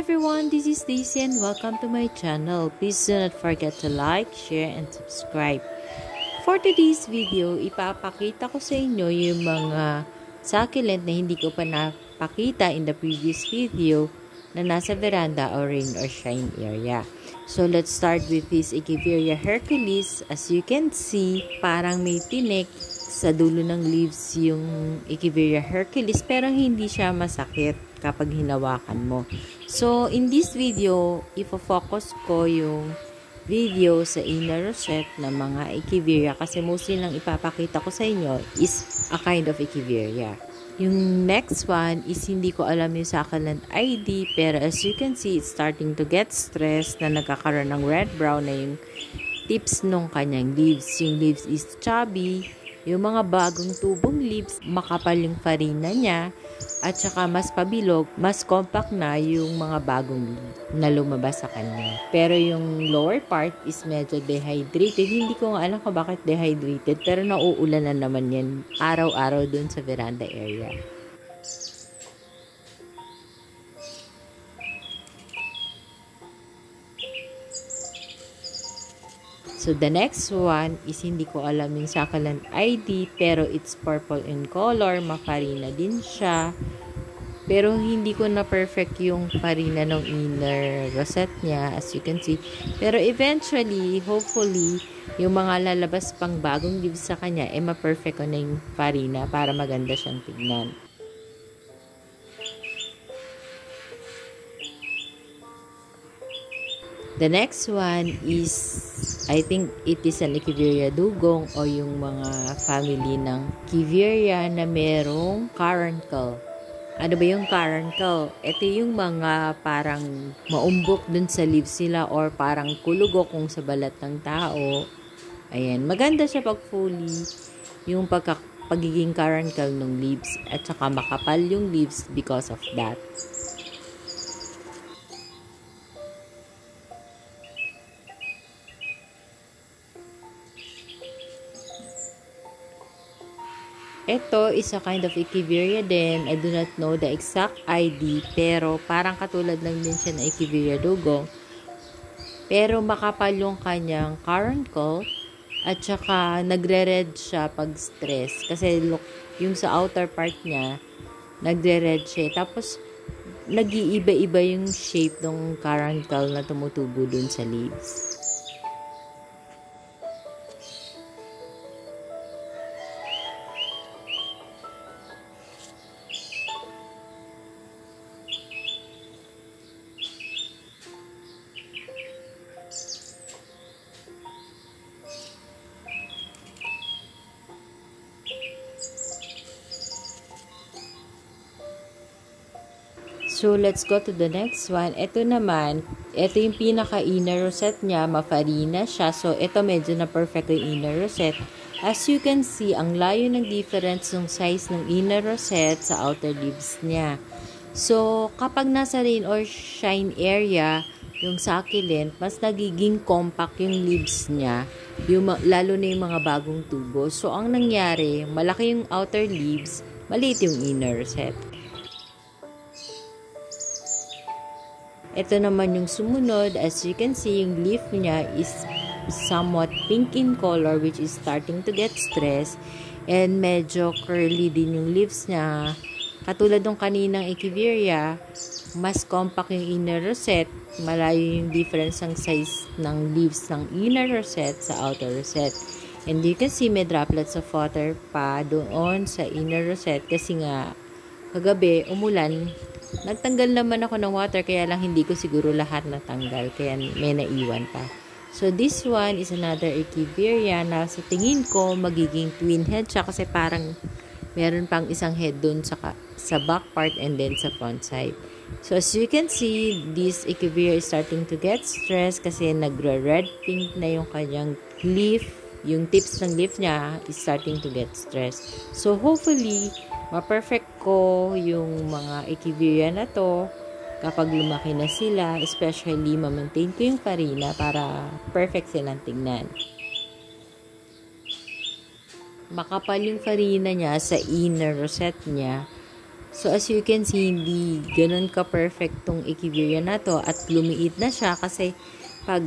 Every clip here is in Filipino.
everyone, this is Daisy and welcome to my channel. Please do not forget to like, share, and subscribe. For today's video, ipapakita ko sa inyo yung mga succulent na hindi ko pa napakita in the previous video na nasa veranda or rain or shine area. So let's start with this Echeveria hercules. As you can see, parang may tinik sa dulo ng leaves yung Echeveria hercules pero hindi siya masakit kapag hinawakan mo. So, in this video, ifo-focus ko yung video sa inner rosette ng mga Echeveria kasi mostly lang ipapakita ko sa inyo is a kind of Echeveria. Yung next one is hindi ko alam yung succulent ID pero as you can see, it's starting to get stressed na nagkakaroon ng red-brown na yung tips nung kanyang leaves. Yung leaves is chubby. Yung mga bagong tubong leaves, makapal yung farina niya. At saka mas pabilog, mas compact na yung mga bagong na lumabas sa kanya. Pero yung lower part is medyo dehydrated. Hindi ko nga alam kung bakit dehydrated. Pero nauulan na naman yan araw-araw dun sa veranda area. So, the next one is hindi ko alam yung succulent ID pero it's purple in color. Mafarina din siya. Pero hindi ko na perfect yung farina ng inner rosette niya as you can see. Pero eventually, hopefully, yung mga lalabas pang bagong leaves sa kanya, ma-perfect ko na yung farina para maganda siyang tignan. The next one is, I think it is an Echeveria dugong o yung mga family ng Echeveria na merong caruncle. Ano ba yung caruncle? Ito yung mga parang maumbok dun sa leaves nila or parang kulugo kung sa balat ng tao. Ayan, maganda siya pag fully yung pagiging caruncle ng leaves at saka makapal yung leaves because of that. Ito is a kind of Echeveria din. I do not know the exact ID pero parang katulad lang din siya ng Echeveria dugong. Pero makapal yung kanyang caruncle at saka nagre-red siya pag stress. Kasi look, yung sa outer part niya, nagre-red siya. Tapos, nag-iiba-iba yung shape ng caruncle na tumutubo dun sa leaves. So, let's go to the next one. Ito naman, ito yung pinaka-inner rosette niya. Mafarina siya. So, ito medyo na perfect yung inner rosette. As you can see, ang layo ng difference ng size ng inner rosette sa outer leaves niya. So, kapag nasa rain or shine area, yung succulent, mas nagiging compact yung leaves niya. Lalo na yung mga bagong tubo. So, ang nangyari, malaki yung outer leaves, maliit yung inner rosette. Ito naman yung sumunod. As you can see, yung leaf niya is somewhat pink in color which is starting to get stressed. And medyo curly din yung leaves niya. Katulad ng kaninang Echeveria, mas compact yung inner rosette. Malayo yung difference ng size ng leaves ng inner rosette sa outer rosette. And you can see may droplets of water pa doon sa inner rosette kasi nga kagabi umulan. Nagtanggal naman ako ng water kaya lang hindi ko siguro lahat natanggal kaya may naiwan pa. So this one is another Echeveria na sa tingin ko magiging twin head siya kasi parang meron pang isang head dun sa back part and then sa front side. So as you can see, this Echeveria is starting to get stressed kasi nagre-red pink na yung kanyang leaf. Yung tips ng leaf niya is starting to get stressed. So hopefully, ma-perfect ko yung mga Echeveria na to kapag lumaki na sila, especially ma-maintain ko yung farina para perfect silang tingnan. Makapal yung farina niya sa inner rosette niya So, as you can see, hindi ganun ka-perfect tong Echeveria na to at lumiit na siya kasi pag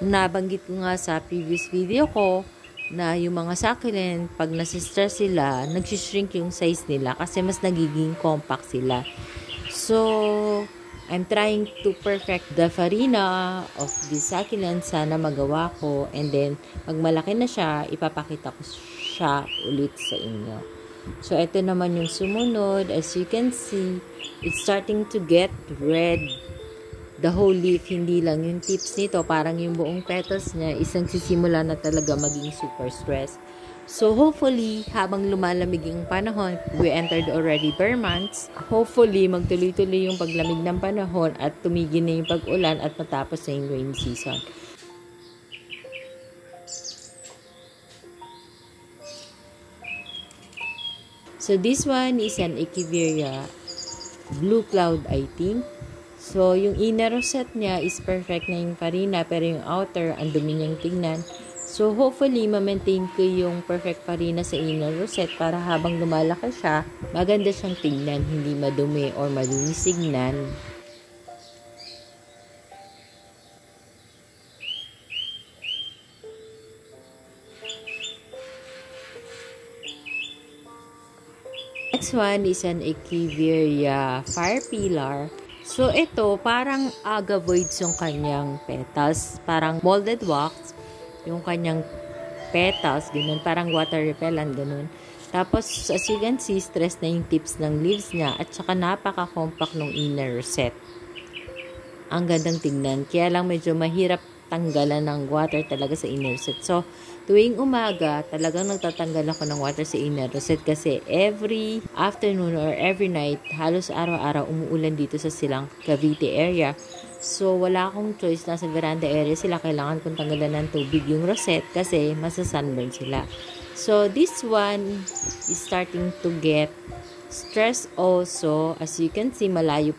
nabanggit ko nga sa previous video ko na yung mga succulent, pag nasistress sila, nagsishrink yung size nila kasi mas nagiging compact sila. So, I'm trying to perfect the farina of the succulent. Sana magawa ko. And then, pag malaki na siya, ipapakita ko siya ulit sa inyo. So, ito naman yung sumunod. As you can see, it's starting to get red. The whole leaf, hindi lang yung tips nito. Parang yung buong petals niya, isang sisimula na talaga maging super stress. So, hopefully, habang lumalamig yung panahon, we entered already bare months. Hopefully, magtuloy-tuloy yung paglamig ng panahon at tumigil na yung pag-ulan at matapos na yung rainy season. So, this one is an Echeveria Blue Cloud, I think. So, yung inner rosette niya is perfect na yung farina, pero yung outer, ang dumi niyang tingnan. So, hopefully, ma-maintain ko yung perfect farina sa inner rosette para habang lumalaki siya, maganda siyang tingnan, hindi madumi or madumis tignan. Next one is an Echeveria Fire Pillar. So, ito, parang agavoids yung kanyang petals. Parang molded wax, yung kanyang petals, ganun. Parang water repellent, ganun. Tapos, as you can see, stress na yung tips ng leaves niya. At saka, napaka-compact ng inner rosette. Ang gandang tignan. Kaya lang medyo mahirap tanggalan ng water talaga sa inner rosette. So, tuwing umaga, talagang nagtatanggal ako ng water sa inner rosette kasi every afternoon or every night, halos araw-araw umuulan dito sa Silang Cavite area. So, wala akong choice. Nasa veranda area sila. Kailangan kong tanggalan ng tubig yung rosette kasi masa-sunburn sila. So, this one is starting to get stress also. As you can see, malayo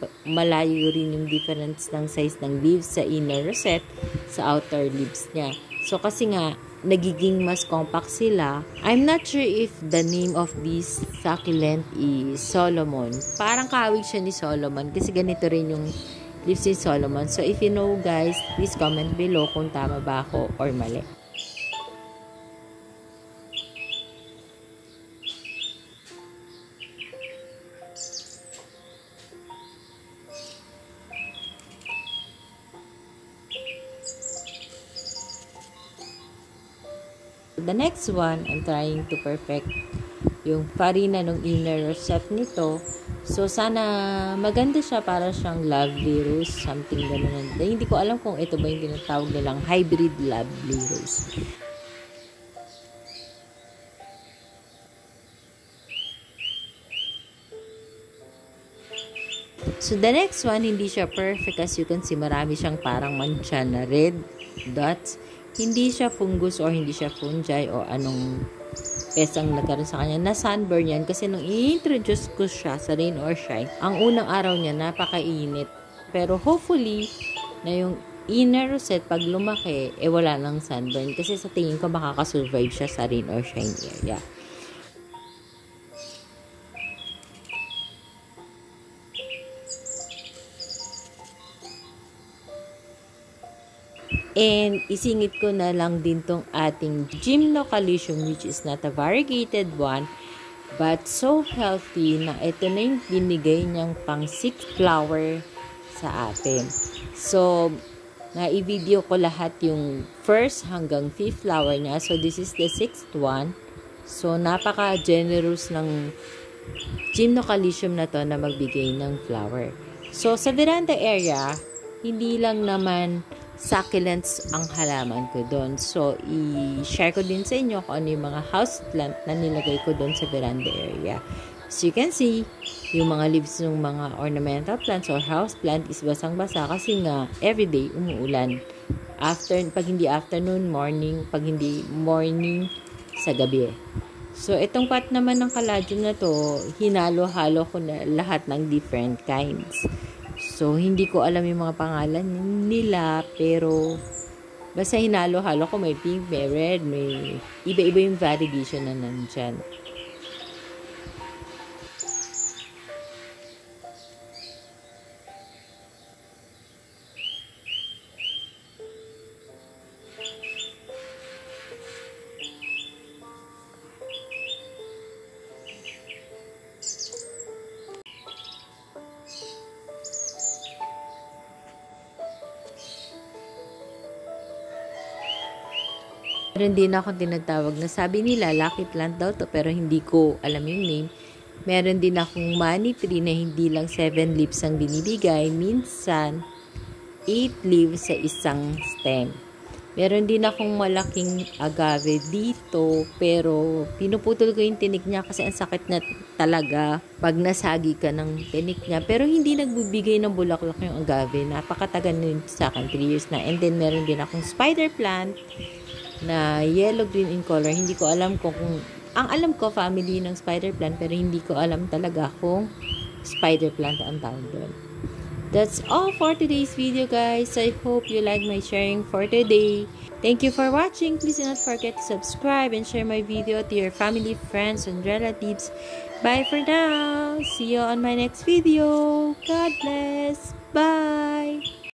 rin yung difference ng size ng leaves sa inner rosette sa outer leaves niya. So, kasi nga, nagiging mas compact sila. I'm not sure if the name of this succulent is Solomon. Parang kahawig siya ni Solomon kasi ganito rin yung leaves ni Solomon. So, if you know guys, please comment below kung tama ba ako or mali. The next one, I'm trying to perfect yung farina ng inner rosette nito. So, sana maganda siya para siyang lovely rose, something gano'n. Hindi ko alam kung ito ba yung tinatawag nilang hybrid lovely rose. So, the next one, hindi siya perfect. As you can see, marami siyang parang mancha na red dots. Hindi siya fungus or hindi siya fungi o anong pesang nagkaroon sa kanya. Na sunburn yan kasi nung i-introduce ko siya sa rain or shine, ang unang araw niya napakainit. Pero hopefully, na yung inner rosette pag lumaki, wala nang sunburn. Kasi sa tingin ko makakasurvive siya sa rain or shine area. And isingit ko na lang din tong ating Gymnocalycium, which is not a variegated one, but so healthy na ito na yung binigay niyang pang 6th flower sa atin. So, na-i-video ko lahat yung first hanggang 5th flower niya. So, this is the 6th one. So, napaka-generous ng Gymnocalycium na to na magbigay ng flower. So, sa veranda area, hindi lang naman succulents ang halaman ko doon. So, i-share ko din sa inyo kung ano yung mga house plant na nilagay ko doon sa veranda area. As you can see, yung mga leaves ng mga ornamental plants or house plant is basang-basa kasi nga everyday umuulan. Pag hindi afternoon, morning. Pag hindi morning, sa gabi. So, itong pot naman ng caladium na to, hinalo-halo ko na lahat ng different kinds. So, hindi ko alam yung mga pangalan nila, pero basta hinalo-halo ko, may pink, may red, may iba-iba yung variegation na nandyan. Meron din ako tinatawag na sabi nila lucky plant daw to pero hindi ko alam yung name. Meron din akong money tree na hindi lang 7 leaves ang binibigay. Minsan, 8 leaves sa isang stem. Meron din akong malaking agave dito, pero pinuputol ko yung tinik niya kasi ang sakit na talaga pag nasagi ka ng tinik niya. Pero hindi nagbibigay ng bulaklak yung agave. Napakatagal na yun sa akin, 3 years na. And then meron din akong spider plant na yellow-green in color. Hindi ko alam kung ang alam ko, family ng spider plant, pero hindi ko alam talaga kung spider plant ang tawag doon. That's all for today's video, guys. I hope you like my sharing for today. Thank you for watching. Please do not forget to subscribe and share my video to your family, friends, and relatives. Bye for now. See you on my next video. God bless. Bye.